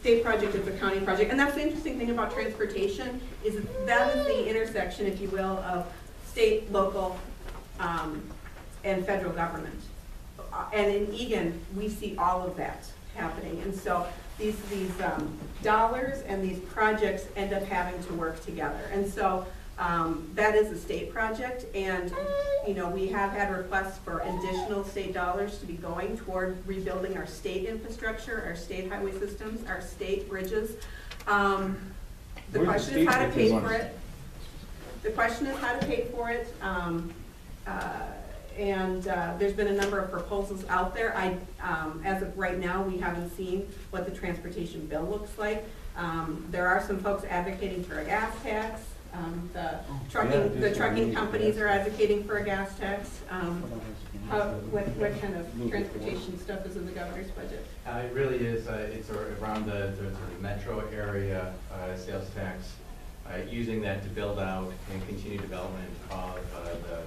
state project, it's a county project. And that's the interesting thing about transportation, is that is the intersection, if you will, of state, local, and federal government. And in Eagan, we see all of that happening. And so these dollars and these projects end up having to work together. And so that is a state project, and you know, we have had requests for additional state dollars to be going toward rebuilding our state infrastructure, our state highway systems, our state bridges. The question is how to pay for it. The question is how to pay for it. There's been a number of proposals out there. As of right now, we haven't seen what the transportation bill looks like. There are some folks advocating for a gas tax. The trucking companies are advocating for a gas tax. What kind of transportation stuff is in the governor's budget? It really is. It's around the sort of metro area sales tax, using that to build out and continue development of the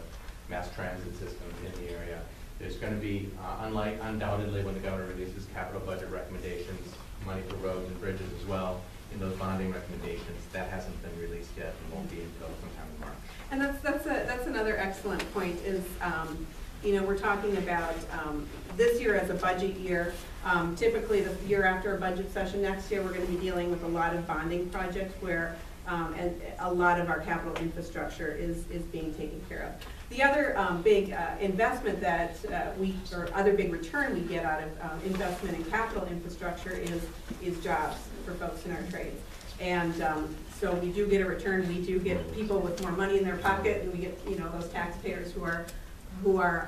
mass transit systems in the area. There's going to be, undoubtedly, when the governor releases capital budget recommendations, money for roads and bridges as well. In those bonding recommendations, that hasn't been released yet and won't be until sometime in March. And that's another excellent point. Is you know, we're talking about this year as a budget year. Typically, the year after a budget session next year, we're going to be dealing with a lot of bonding projects where and a lot of our capital infrastructure is being taken care of. The other big investment that or other big return we get out of investment in capital infrastructure is jobs for folks in our trades. And so we do get a return. We do get people with more money in their pocket, and we get, you know, those taxpayers who are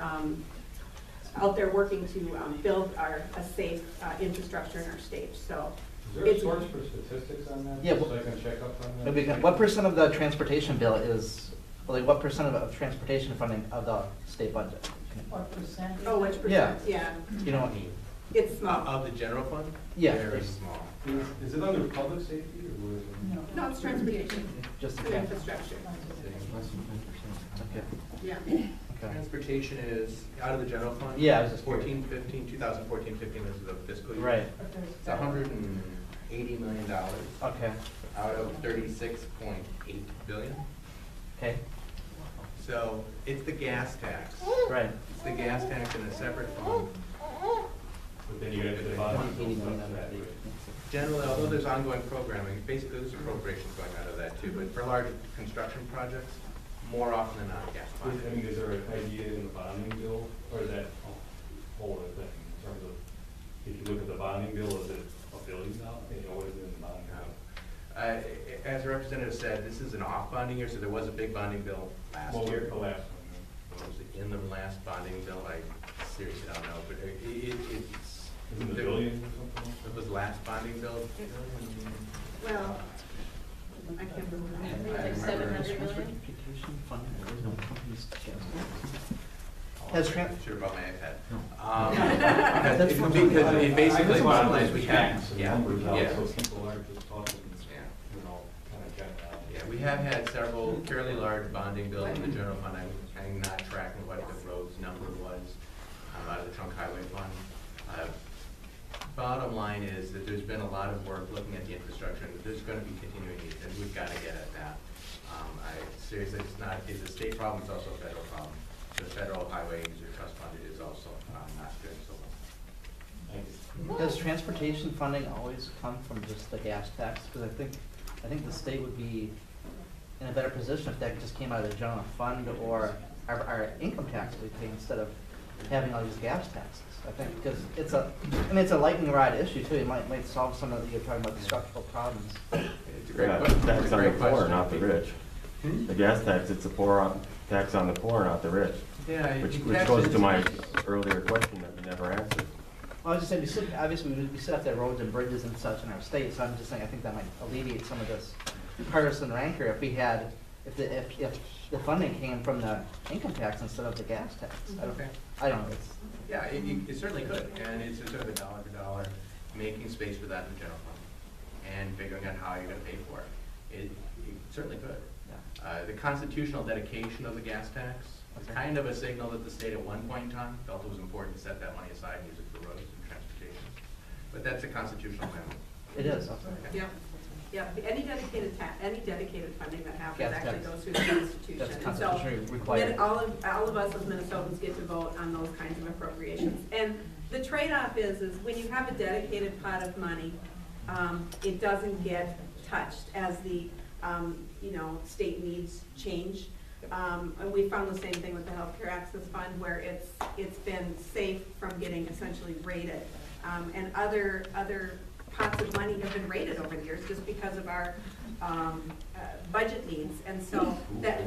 out there working to build a safe infrastructure in our state. So. Is there a source for statistics on that? Yeah, so I can check up on that? What percent of the transportation bill is, like, what percent of transportation funding of the state budget? What percent? Oh, which percent? Yeah. You know what? It's small. Of the general fund? Yeah. Very small. Is it under public safety or what is it? No, it's transportation. Just the Infrastructure. Okay. Yeah. Okay. Transportation is out of the general fund? Yeah, I was just 2014-15, this is the fiscal year. Right. It's $180 million Okay. out of $36.8 billion. Okay. So it's the gas tax. Right. It's the gas tax in a separate fund. But then you have the bond. Generally, although there's ongoing programming, basically there's appropriations going out of that too, but for large construction projects, more often than not, gas I funding. mean, is there an idea in the bonding bill, or is that a whole other thing in terms of, if you look at the bonding bill, is it $1 billion now? You know, what is it in the bonding bill? As the representative said, this is an off bonding year, so there was a big bonding bill last year. The last one. What was it in the last bonding bill? I seriously don't know, but it's. Is it $1 billion or something? It was last bonding bill. Well, I can't remember. Like 700 million? Has Sure about my iPad. That's Because it basically bottomlines we have. Yeah. Yeah. So people are just talking, you know, kind of general. Yeah, we have had several fairly large bonding bills in the general fund. I'm not tracking what the roads number was out of the trunk highway fund. Bottom line is that there's been a lot of work looking at the infrastructure, and there's going to be continuing needs, and we've got to get at that. Seriously, it's a state problem, it's also a federal problem. The federal highway user trust fund is also not doing so well. Thank you. Does transportation funding always come from just the gas tax? Because I think the state would be in a better position if that just came out of the general fund or our income tax we pay instead of having all these gas taxes. I think because it's a lightning rod issue too. It might solve some of you're talking about the structural problems. It's a great Yeah, question. tax on the poor, not the rich. The gas tax, it's a tax on the poor, not the rich. Yeah, Which goes to my earlier question that we never answered. Well, I was just saying, obviously we set up the roads and bridges and such in our state, so I'm just saying I think that might alleviate some of this partisan rancor if we had, if the funding came from the income tax instead of the gas tax. I don't know. Yeah, it certainly could, and it's sort of a dollar for dollar, making space for that in the general fund, and figuring out how you're going to pay for it. It certainly could. Yeah. The constitutional dedication of the gas tax is kind of a signal that the state at one point in time felt it was important to set that money aside and use it for roads and transportation. But that's a constitutional amendment. It is, okay. Yep, yep, any dedicated funding that happens Gas actually tax. goes through the institution. That's And so, constitutionally required. all of us as Minnesotans get to vote on those kinds of appropriations. And the trade-off is when you have a dedicated pot of money, it doesn't get touched as the, state needs change. And we found the same thing with the Healthcare Access Fund, where it's been safe from getting essentially raided. And other pots of money have been raided over the years just because of our budget needs. And so that's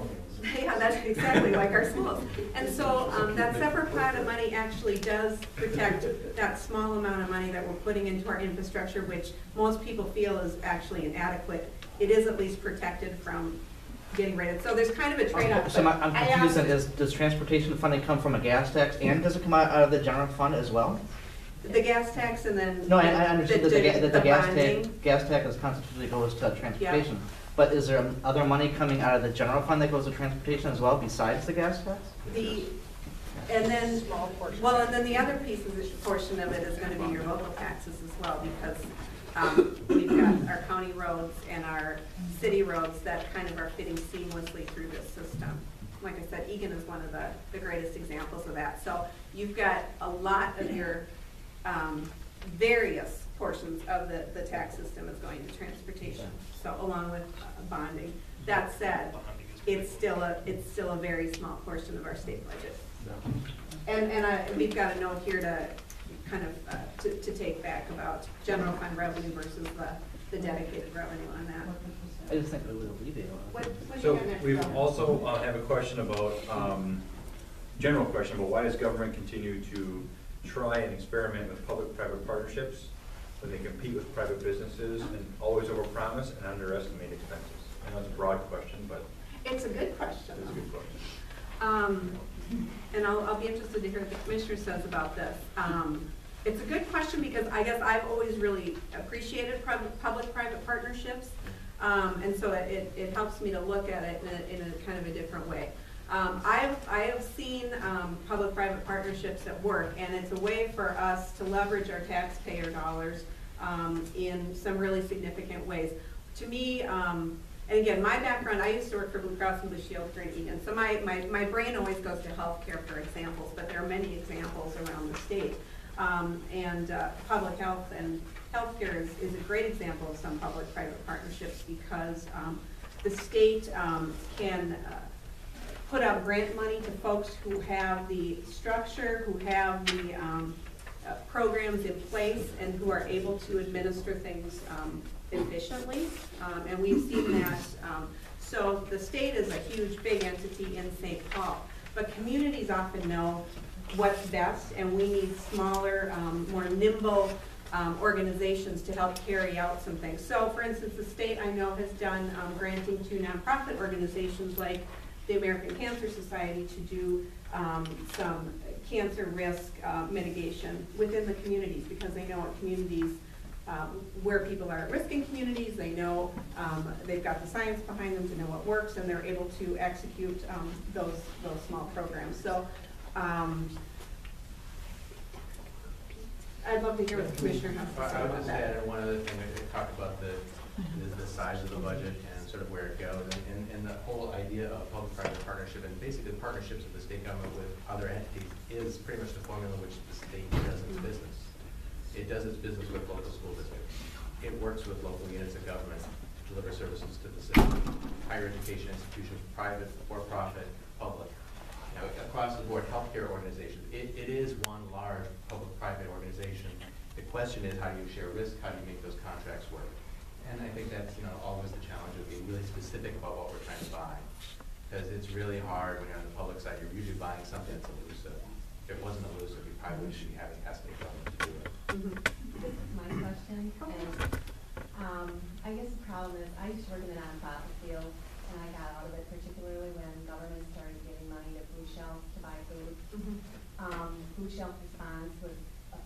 exactly like our schools. And so that separate pot of money actually does protect that small amount of money that we're putting into our infrastructure, which most people feel is actually inadequate. It is at least protected from getting raided. So there's kind of a trade-off. So I'm confused, then, does transportation funding come from a gas tax, and does it come out of the general fund as well? The gas tax and then. No, I understand that the bonding. gas tax constitutionally goes to transportation. But is there other money coming out of the general fund that goes to transportation as well, besides the gas tax? And then the other portion of it is gonna be your local taxes as well, because we've got our county roads and our city roads that kind of are fitting seamlessly through this system. Like I said, Eagan is one of the greatest examples of that. So you've got a lot of your various portions of the tax system is going to transportation, so along with bonding. That said, it's still a very small portion of our state budget. And we've got a note here to kind of to take back about general fund revenue versus the dedicated revenue on that. I just think it would alleviate a lot. What do So you got next, we Rob? also have a question about, general question about why does government continue to try and experiment with public-private partnerships when they compete with private businesses and always overpromise and underestimate expenses? I know it's a broad question, but It's a good question. it's a good question. And I'll be interested to hear what the commissioner says about this. It's a good question because I guess I've always really appreciated public-private partnerships. And so it helps me to look at it in a kind of a different way. I have seen public-private partnerships at work, and it's a way for us to leverage our taxpayer dollars in some really significant ways. To me, and again, my background, I used to work for Blue Cross and Blue Shield here in Eagan, so my brain always goes to healthcare for examples, but there are many examples around the state. Public health and healthcare is a great example of some public-private partnerships because the state can put out grant money to folks who have the structure, who have the programs in place, and who are able to administer things efficiently. And we've seen that. So the state is a huge, big entity in St. Paul, but communities often know what's best, and we need smaller, more nimble organizations to help carry out some things. So for instance, the state I know has done granting to nonprofit organizations like the American Cancer Society to do some cancer risk mitigation within the communities, because they know what communities, where people are at risk in communities, they know they've got the science behind them to know what works, and they're able to execute those small programs. So I'd love to hear what the commissioner has to say I would about just that. add one other thing, we talked about the size of the budget and sort of where it goes, and the whole idea of public-private partnership, and basically partnerships of the state government with other entities is pretty much the formula which the state does its business. It does its business with local school districts. It works with local units of government to deliver services to the city, higher education institutions, private, for-profit, public. Across the board, healthcare organizations. It is one large public-private organization. The question is, how do you share risk? How do you make those contracts work? And I think that's always the challenge of being really specific about what we're trying to buy, because it's really hard when you're on the public side. You're usually buying something that's elusive. If it wasn't elusive, you probably shouldn't be having estimate government to do it. This is my question, and I guess the problem is I used to work in the nonprofit field, and I got out of it, particularly when government started giving money to Blue Shelf to buy food. Blue Shelf response was a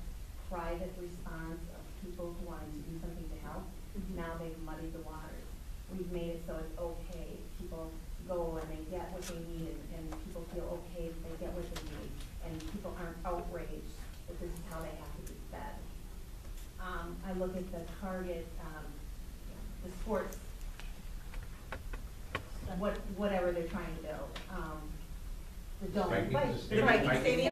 private response of people who wanted to do something to help. Now they've muddied the waters. We've made it so it's okay. People go and they get what they need, and people feel okay that they get what they need, and people aren't outraged that this is how they have to be fed. I look at the target, the sports, whatever they're trying to build, the dome. Right, Like, The Viking Stadium?